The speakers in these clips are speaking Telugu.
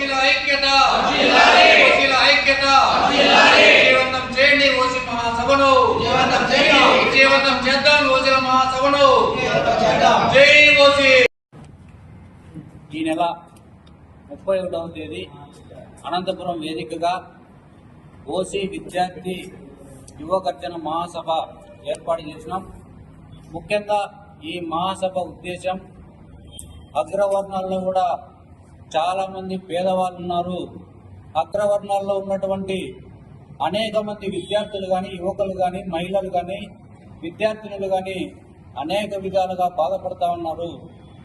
ఓసీల ఐక్యత ఓసీల ఐక్యత విజయవంతం చేయండి ఓసీ మహాసభను విజయవంతం చేద్దాం ఓసీల మహాసభను జై ఓసీ. ఈ నెల 31వ తేదీ అనంతపురం వేదికగా ఓసీ విద్యార్థి యువ గర్జన మహాసభ ఏర్పాటు చేసినాం. ముఖ్యంగా ఈ మహాసభ ఉద్దేశం, అగ్రవర్ణాల్లో కూడా చాలామంది పేదవాళ్ళు ఉన్నారు. అగ్రవర్ణాల్లో ఉన్నటువంటి అనేక మంది విద్యార్థులు కానీ, యువకులు కానీ, మహిళలు కానీ, విద్యార్థినులు కానీ అనేక విధాలుగా బాధపడుతూ ఉన్నారు.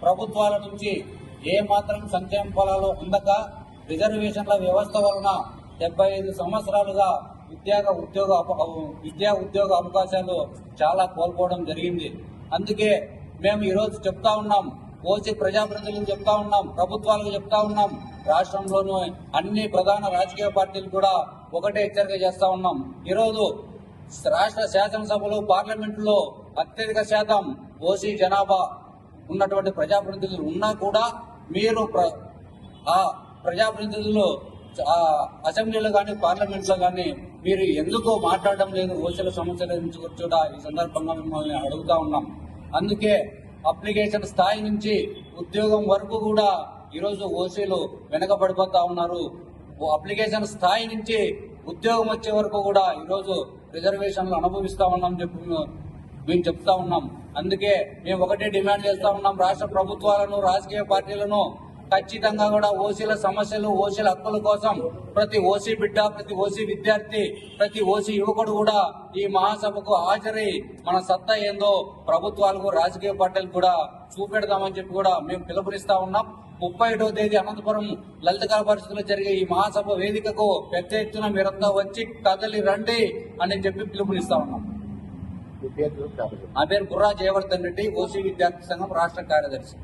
ప్రభుత్వాల నుంచి ఏమాత్రం సంక్షేమ ఫలాలు అందక రిజర్వేషన్ల వ్యవస్థ వలన 75 సంవత్సరాలుగా విద్యా ఉద్యోగ అవకాశాలు చాలా కోల్పోవడం జరిగింది. అందుకే మేము ఈరోజు చెప్తా ఉన్నాం, ఓసీ ప్రజాప్రతినిధులకు చెప్తా ఉన్నాం, ప్రభుత్వాలకు చెప్తా ఉన్నాం, రాష్ట్రంలోనూ అన్ని ప్రధాన రాజకీయ పార్టీలు కూడా ఒకటే హెచ్చరిక చేస్తా ఉన్నాం. ఈరోజు రాష్ట్ర శాసనసభలో, పార్లమెంటులో అత్యధిక శాతం ఓసీ జనాభా ఉన్నటువంటి ప్రజాప్రతినిధులు ఉన్నా కూడా మీరు ఆ ప్రజాప్రతినిధులు అసెంబ్లీలో కానీ, పార్లమెంట్లో కానీ మీరు ఎందుకు మాట్లాడడం లేదు? ఓసీల సమస్యల గురించి కూడా ఈ సందర్భంగా మిమ్మల్ని అడుగుతా ఉన్నాం. అందుకే అప్లికేషన్ స్థాయి నుంచి ఉద్యోగం వరకు కూడా ఈరోజు ఓసీలు వెనకబడిపోతా ఉన్నారు. అప్లికేషన్ స్థాయి నుంచి ఉద్యోగం వచ్చే వరకు కూడా ఈరోజు రిజర్వేషన్లు అనుభవిస్తా ఉన్నాం చెప్పి మేము చెప్తా ఉన్నాం. అందుకే మేము ఒకటే డిమాండ్ చేస్తా ఉన్నాం, రాష్ట్ర ప్రభుత్వాలను, రాజకీయ పార్టీలను ఖచ్చితంగా కూడా ఓసీల సమస్యలు, ఓసీల హక్కుల కోసం ప్రతి ఓసీ బిడ్డ, ప్రతి ఓసీ విద్యార్థి, ప్రతి ఓసీ యువకుడు కూడా ఈ మహాసభకు హాజరై మన సత్తా ఏందో ప్రభుత్వాలకు, రాజకీయ పార్టీలకు కూడా చూపెడదామని చెప్పి కూడా మేము పిలుపునిస్తా ఉన్నాం. 31వ తేదీ అనంతపురం లలిత కళా పరిషత్తులో జరిగే ఈ మహాసభ వేదికకు పెద్ద ఎత్తున మీరంతా వచ్చి కదలి రండి అని చెప్పి పిలుపునిస్తా ఉన్నాం. నా పేరు గుర్రా జయవర్ధన్ రెడ్డి, ఓసీ విద్యార్థి సంఘం రాష్ట్ర కార్యదర్శి.